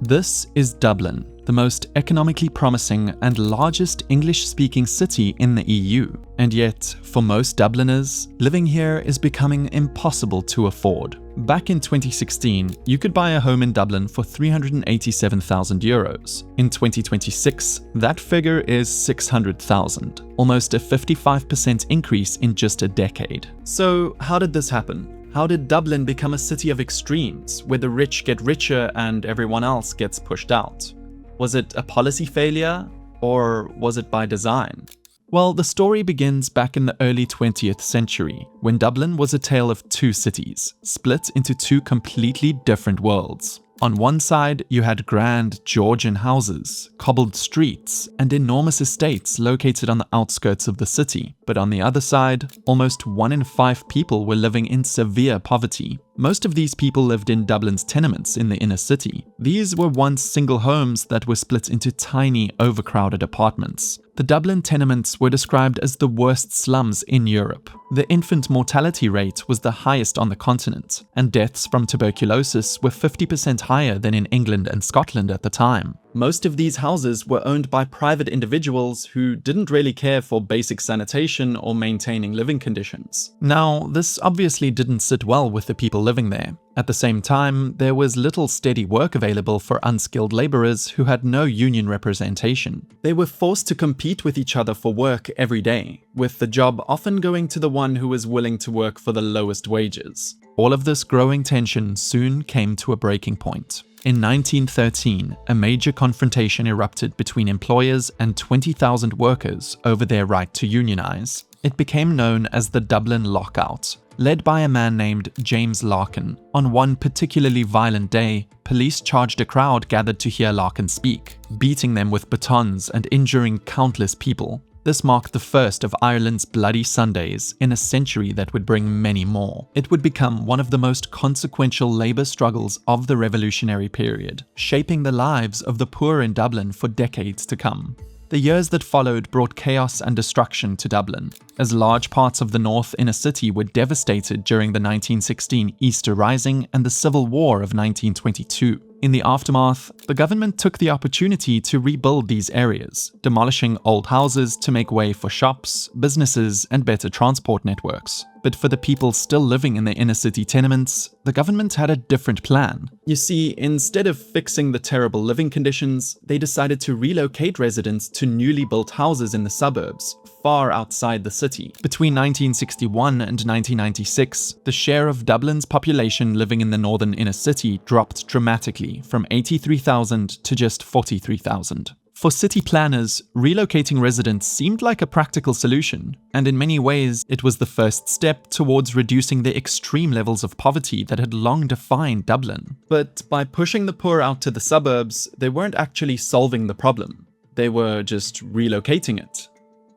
This is Dublin, the most economically promising and largest English-speaking city in the EU. And yet, for most Dubliners, living here is becoming impossible to afford. Back in 2016, you could buy a home in Dublin for €387,000. In 2026, that figure is €600,000, almost a 55% increase in just a decade. So, how did this happen? How did Dublin become a city of extremes, where the rich get richer and everyone else gets pushed out? Was it a policy failure, or was it by design? Well, the story begins back in the early 20th century, when Dublin was a tale of two cities, split into two completely different worlds. On one side, you had grand Georgian houses, cobbled streets, and enormous estates located on the outskirts of the city. But on the other side, almost 1 in 5 people were living in severe poverty. Most of these people lived in Dublin's tenements in the inner city. These were once single homes that were split into tiny, overcrowded apartments. The Dublin tenements were described as the worst slums in Europe. The infant mortality rate was the highest on the continent, and deaths from tuberculosis were 50% higher than in England and Scotland at the time. Most of these houses were owned by private individuals who didn't really care for basic sanitation or maintaining living conditions. Now, this obviously didn't sit well with the people living there. At the same time, there was little steady work available for unskilled laborers who had no union representation. They were forced to compete with each other for work every day, with the job often going to the one who was willing to work for the lowest wages. All of this growing tension soon came to a breaking point. In 1913, a major confrontation erupted between employers and 20,000 workers over their right to unionize. It became known as the Dublin Lockout. Led by a man named James Larkin, on one particularly violent day, police charged a crowd gathered to hear Larkin speak, beating them with batons and injuring countless people. This marked the first of Ireland's Bloody Sundays in a century that would bring many more. It would become one of the most consequential labour struggles of the revolutionary period, shaping the lives of the poor in Dublin for decades to come. The years that followed brought chaos and destruction to Dublin, as large parts of the north inner city were devastated during the 1916 Easter Rising and the Civil War of 1922. In the aftermath, the government took the opportunity to rebuild these areas, demolishing old houses to make way for shops, businesses, and better transport networks. But for the people still living in the inner city tenements, the government had a different plan. You see, instead of fixing the terrible living conditions, they decided to relocate residents to newly built houses in the suburbs, far outside the city. Between 1961 and 1996, the share of Dublin's population living in the northern inner city dropped dramatically, from 83,000 to just 43,000. For city planners, relocating residents seemed like a practical solution, and in many ways, it was the first step towards reducing the extreme levels of poverty that had long defined Dublin. But by pushing the poor out to the suburbs, they weren't actually solving the problem. They were just relocating it.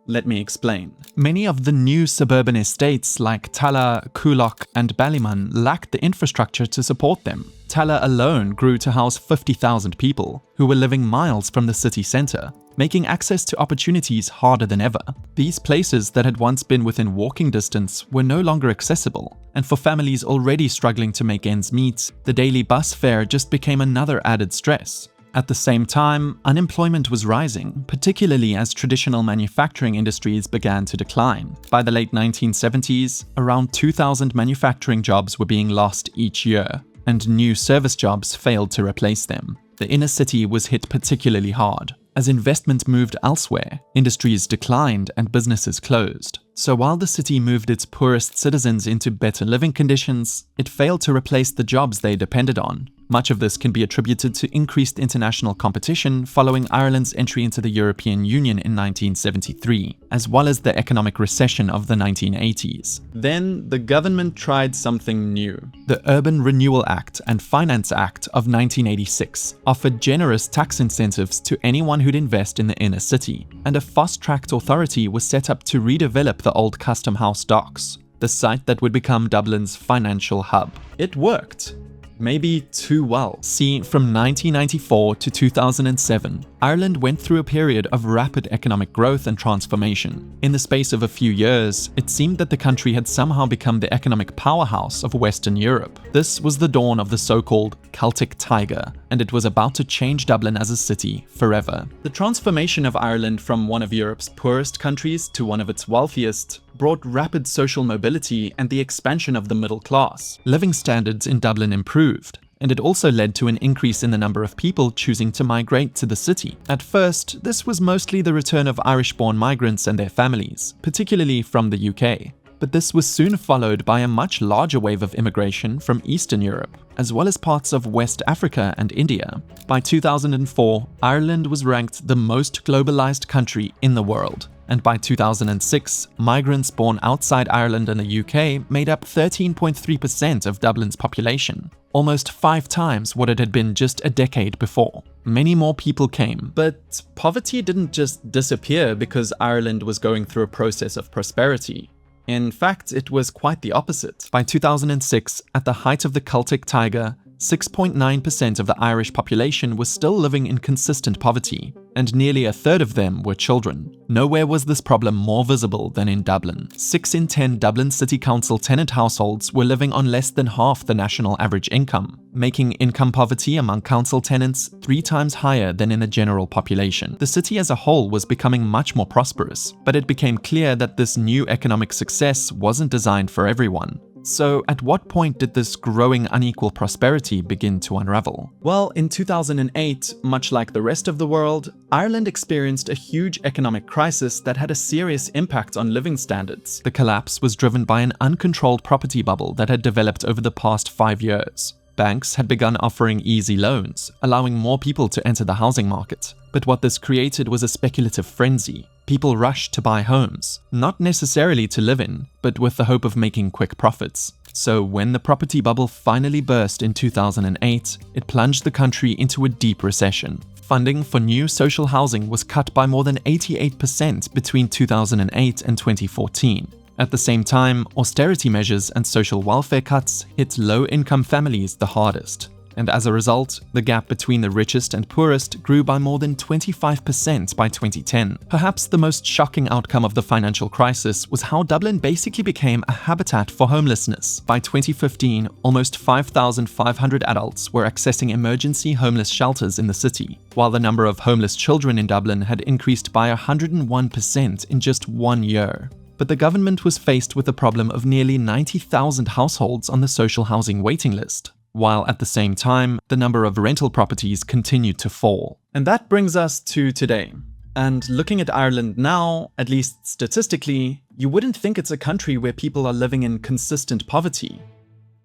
Let me explain. Many of the new suburban estates like Tallaght, Coolock, and Ballymun lacked the infrastructure to support them. Tallaght alone grew to house 50,000 people, who were living miles from the city centre, making access to opportunities harder than ever. These places that had once been within walking distance were no longer accessible, and for families already struggling to make ends meet, the daily bus fare just became another added stress. At the same time, unemployment was rising, particularly as traditional manufacturing industries began to decline. By the late 1970s, around 2,000 manufacturing jobs were being lost each year, and new service jobs failed to replace them. The inner city was hit particularly hard. As investment moved elsewhere, industries declined and businesses closed. So while the city moved its poorest citizens into better living conditions, it failed to replace the jobs they depended on. Much of this can be attributed to increased international competition following Ireland's entry into the European Union in 1973, as well as the economic recession of the 1980s. Then, the government tried something new. The Urban Renewal Act and Finance Act of 1986 offered generous tax incentives to anyone who'd invest in the inner city, and a fast-tracked authority was set up to redevelop the old Custom House docks, the site that would become Dublin's financial hub. It worked. Maybe too well. See, from 1994 to 2007, Ireland went through a period of rapid economic growth and transformation. In the space of a few years, it seemed that the country had somehow become the economic powerhouse of Western Europe. This was the dawn of the so-called Celtic Tiger, and it was about to change Dublin as a city forever. The transformation of Ireland from one of Europe's poorest countries to one of its wealthiest brought rapid social mobility and the expansion of the middle class. Living standards in Dublin improved, and it also led to an increase in the number of people choosing to migrate to the city. At first, this was mostly the return of Irish-born migrants and their families, particularly from the UK. But this was soon followed by a much larger wave of immigration from Eastern Europe, as well as parts of West Africa and India. By 2004, Ireland was ranked the most globalized country in the world, and by 2006, migrants born outside Ireland and the UK made up 13.3% of Dublin's population, almost 5 times what it had been just a decade before. Many more people came, but poverty didn't just disappear because Ireland was going through a process of prosperity. In fact, it was quite the opposite. By 2006, at the height of the Celtic Tiger, 6.9% of the Irish population was still living in consistent poverty, and nearly a third of them were children. Nowhere was this problem more visible than in Dublin. 6 in 10 Dublin City Council tenant households were living on less than half the national average income, making income poverty among council tenants 3 times higher than in the general population. The city as a whole was becoming much more prosperous, but it became clear that this new economic success wasn't designed for everyone. So at what point did this growing unequal prosperity begin to unravel? Well, in 2008, much like the rest of the world, Ireland experienced a huge economic crisis that had a serious impact on living standards. The collapse was driven by an uncontrolled property bubble that had developed over the past 5 years. Banks had begun offering easy loans, allowing more people to enter the housing market. But what this created was a speculative frenzy. People rushed to buy homes, not necessarily to live in, but with the hope of making quick profits. So when the property bubble finally burst in 2008, it plunged the country into a deep recession. Funding for new social housing was cut by more than 88% between 2008 and 2014. At the same time, austerity measures and social welfare cuts hit low-income families the hardest. And as a result, the gap between the richest and poorest grew by more than 25% by 2010. Perhaps the most shocking outcome of the financial crisis was how Dublin basically became a habitat for homelessness. By 2015, almost 5,500 adults were accessing emergency homeless shelters in the city, while the number of homeless children in Dublin had increased by 101% in just 1 year. But the government was faced with the problem of nearly 90,000 households on the social housing waiting list, while at the same time, the number of rental properties continued to fall. And that brings us to today. And looking at Ireland now, at least statistically, you wouldn't think it's a country where people are living in consistent poverty.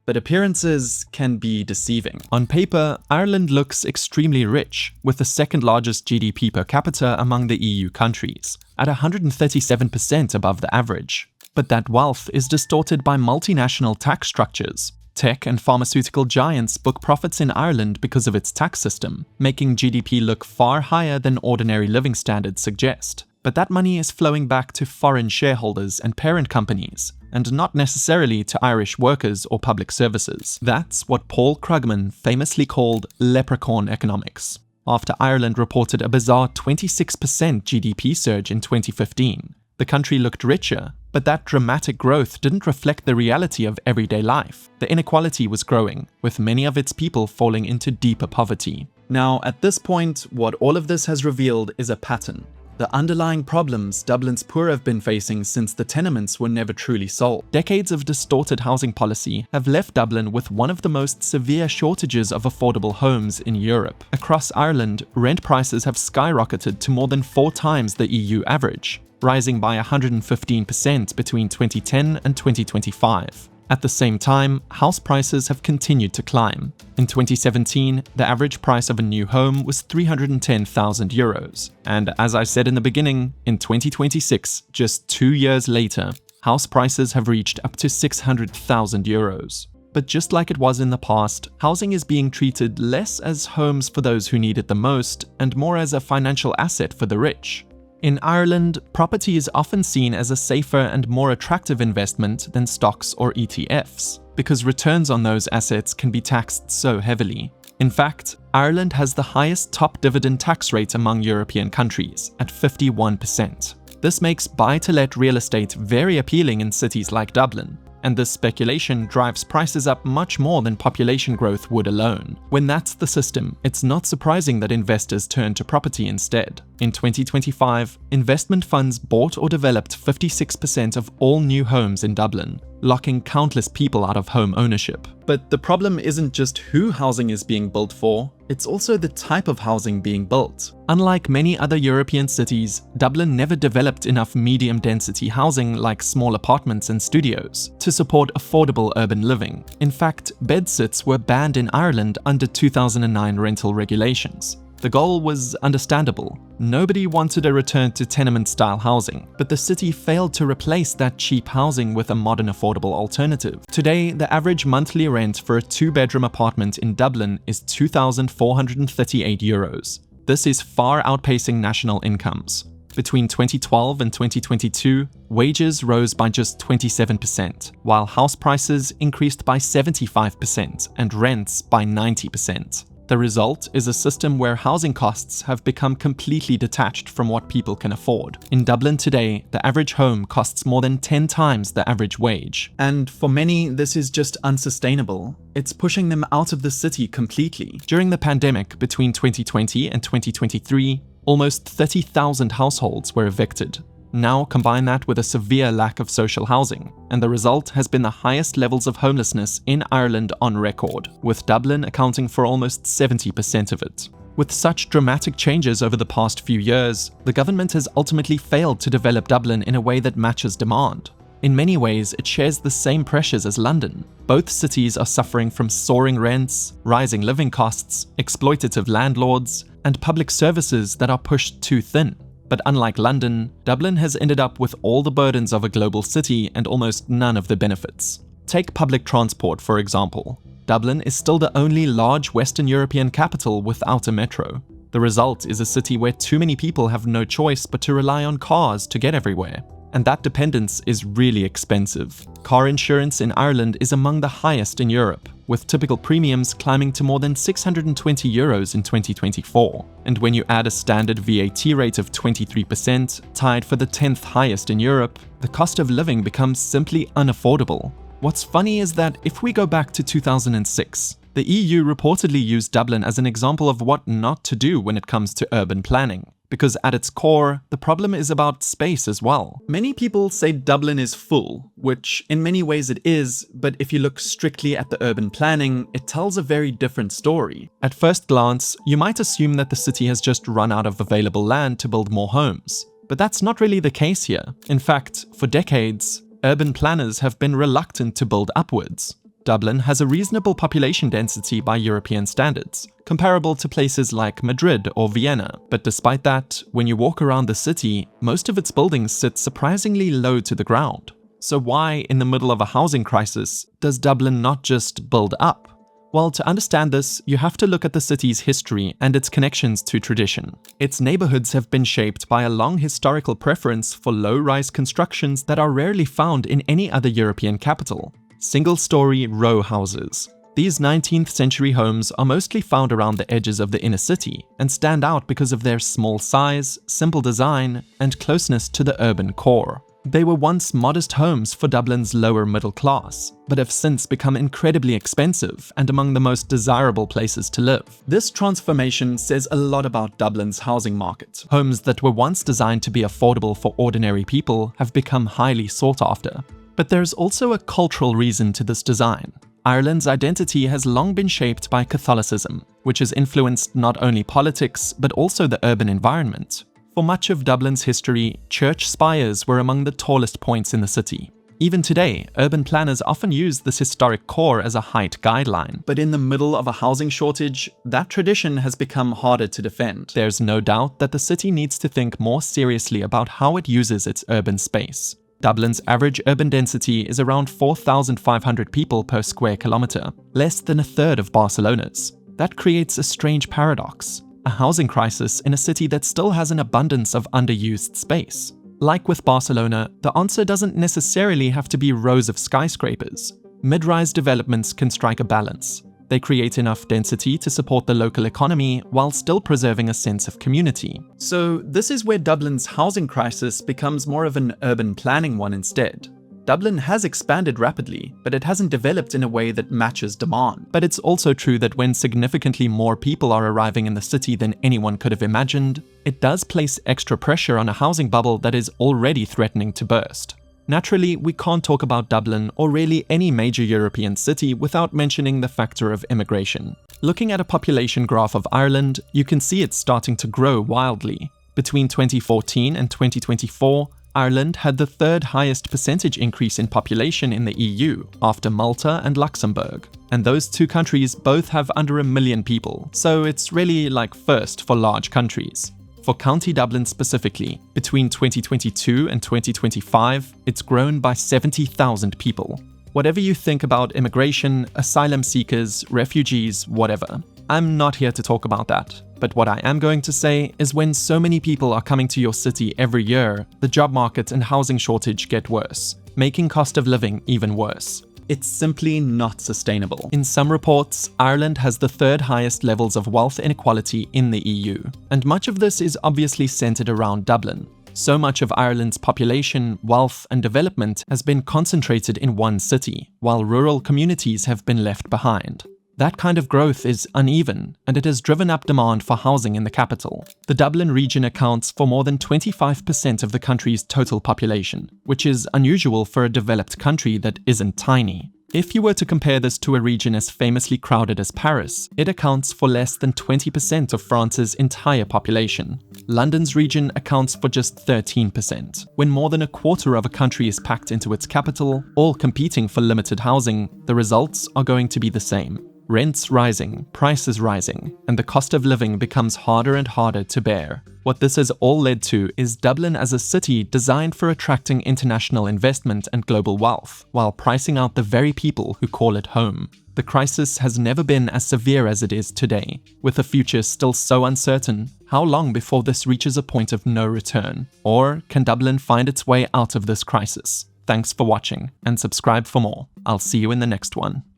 But appearances can be deceiving. On paper, Ireland looks extremely rich, with the second largest GDP per capita among the EU countries, at 137% above the average. But that wealth is distorted by multinational tax structures. Tech and pharmaceutical giants book profits in Ireland because of its tax system, making GDP look far higher than ordinary living standards suggest. But that money is flowing back to foreign shareholders and parent companies, and not necessarily to Irish workers or public services. That's what Paul Krugman famously called leprechaun economics, after Ireland reported a bizarre 26% GDP surge in 2015. The country looked richer, but that dramatic growth didn't reflect the reality of everyday life. The inequality was growing, with many of its people falling into deeper poverty. Now, at this point, what all of this has revealed is a pattern. The underlying problems Dublin's poor have been facing since the tenements were never truly solved. Decades of distorted housing policy have left Dublin with one of the most severe shortages of affordable homes in Europe. Across Ireland, rent prices have skyrocketed to more than 4 times the EU average, rising by 115% between 2010 and 2025. At the same time, house prices have continued to climb. In 2017, the average price of a new home was €310,000. And as I said in the beginning, in 2026, just 2 years later, house prices have reached up to €600,000. But just like it was in the past, housing is being treated less as homes for those who need it the most, and more as a financial asset for the rich. In Ireland, property is often seen as a safer and more attractive investment than stocks or ETFs, because returns on those assets can be taxed so heavily. In fact, Ireland has the highest top dividend tax rate among European countries, at 51%. This makes buy-to-let real estate very appealing in cities like Dublin. and this speculation drives prices up much more than population growth would alone. When that's the system, it's not surprising that investors turn to property instead. In 2025, investment funds bought or developed 56% of all new homes in Dublin, locking countless people out of home ownership. But the problem isn't just who housing is being built for, it's also the type of housing being built. Unlike many other European cities, Dublin never developed enough medium-density housing like small apartments and studios to support affordable urban living. In fact, bedsits were banned in Ireland under 2009 rental regulations. The goal was understandable. Nobody wanted a return to tenement-style housing, but the city failed to replace that cheap housing with a modern affordable alternative. Today, the average monthly rent for a two-bedroom apartment in Dublin is €2,438. This is far outpacing national incomes. Between 2012 and 2022, wages rose by just 27%, while house prices increased by 75% and rents by 90%. The result is a system where housing costs have become completely detached from what people can afford. In Dublin today, the average home costs more than 10 times the average wage. And for many, this is just unsustainable. It's pushing them out of the city completely. During the pandemic between 2020 and 2023, almost 30,000 households were evicted. Now combine that with a severe lack of social housing, and the result has been the highest levels of homelessness in Ireland on record, with Dublin accounting for almost 70% of it. With such dramatic changes over the past few years, the government has ultimately failed to develop Dublin in a way that matches demand. In many ways, it shares the same pressures as London. Both cities are suffering from soaring rents, rising living costs, exploitative landlords, and public services that are pushed too thin. But unlike London, Dublin has ended up with all the burdens of a global city and almost none of the benefits. Take public transport, for example. Dublin is still the only large Western European capital without a metro. The result is a city where too many people have no choice but to rely on cars to get everywhere. And that dependence is really expensive. Car insurance in Ireland is among the highest in Europe, with typical premiums climbing to more than €620 in 2024. And when you add a standard VAT rate of 23%, tied for the 10th highest in Europe, the cost of living becomes simply unaffordable. What's funny is that if we go back to 2006, the EU reportedly used Dublin as an example of what not to do when it comes to urban planning. Because at its core, the problem is about space as well. Many people say Dublin is full, which in many ways it is, but if you look strictly at the urban planning, it tells a very different story. At first glance, you might assume that the city has just run out of available land to build more homes. But that's not really the case here. In fact, for decades, urban planners have been reluctant to build upwards. Dublin has a reasonable population density by European standards, comparable to places like Madrid or Vienna. But despite that, when you walk around the city, most of its buildings sit surprisingly low to the ground. So why, in the middle of a housing crisis, does Dublin not just build up? Well, to understand this, you have to look at the city's history and its connections to tradition. Its neighborhoods have been shaped by a long historical preference for low-rise constructions that are rarely found in any other European capital. Single-story row houses. These 19th century homes are mostly found around the edges of the inner city and stand out because of their small size, simple design, and closeness to the urban core. They were once modest homes for Dublin's lower middle class, but have since become incredibly expensive and among the most desirable places to live. This transformation says a lot about Dublin's housing market. Homes that were once designed to be affordable for ordinary people have become highly sought after. But there's also a cultural reason to this design. Ireland's identity has long been shaped by Catholicism, which has influenced not only politics, but also the urban environment. For much of Dublin's history, church spires were among the tallest points in the city. Even today, urban planners often use this historic core as a height guideline. But in the middle of a housing shortage, that tradition has become harder to defend. There's no doubt that the city needs to think more seriously about how it uses its urban space. Dublin's average urban density is around 4,500 people per square kilometre, less than a third of Barcelona's. That creates a strange paradox, a housing crisis in a city that still has an abundance of underused space. Like with Barcelona, the answer doesn't necessarily have to be rows of skyscrapers. Mid-rise developments can strike a balance. They create enough density to support the local economy while still preserving a sense of community. So this is where Dublin's housing crisis becomes more of an urban planning one instead. Dublin has expanded rapidly, but it hasn't developed in a way that matches demand. But it's also true that when significantly more people are arriving in the city than anyone could have imagined, it does place extra pressure on a housing bubble that is already threatening to burst. Naturally, we can't talk about Dublin or really any major European city without mentioning the factor of immigration. Looking at a population graph of Ireland, you can see it's starting to grow wildly. Between 2014 and 2024, Ireland had the third highest percentage increase in population in the EU, after Malta and Luxembourg. And those two countries both have under 1 million people, so it's really like first for large countries. For County Dublin specifically, between 2022 and 2025, it's grown by 70,000 people. Whatever you think about immigration, asylum seekers, refugees, whatever, I'm not here to talk about that. But what I am going to say is when so many people are coming to your city every year, the job market and housing shortage get worse, making cost of living even worse. It's simply not sustainable. In some reports, Ireland has the third highest levels of wealth inequality in the EU. And much of this is obviously centered around Dublin. So much of Ireland's population, wealth, and development has been concentrated in one city, while rural communities have been left behind. That kind of growth is uneven, and it has driven up demand for housing in the capital. The Dublin region accounts for more than 25% of the country's total population, which is unusual for a developed country that isn't tiny. If you were to compare this to a region as famously crowded as Paris, it accounts for less than 20% of France's entire population. London's region accounts for just 13%. When more than a quarter of a country is packed into its capital, all competing for limited housing, the results are going to be the same. Rents rising, prices rising, and the cost of living becomes harder and harder to bear. What this has all led to is Dublin as a city designed for attracting international investment and global wealth, while pricing out the very people who call it home. The crisis has never been as severe as it is today. With the future still so uncertain, how long before this reaches a point of no return? Or can Dublin find its way out of this crisis? Thanks for watching, and subscribe for more. I'll see you in the next one.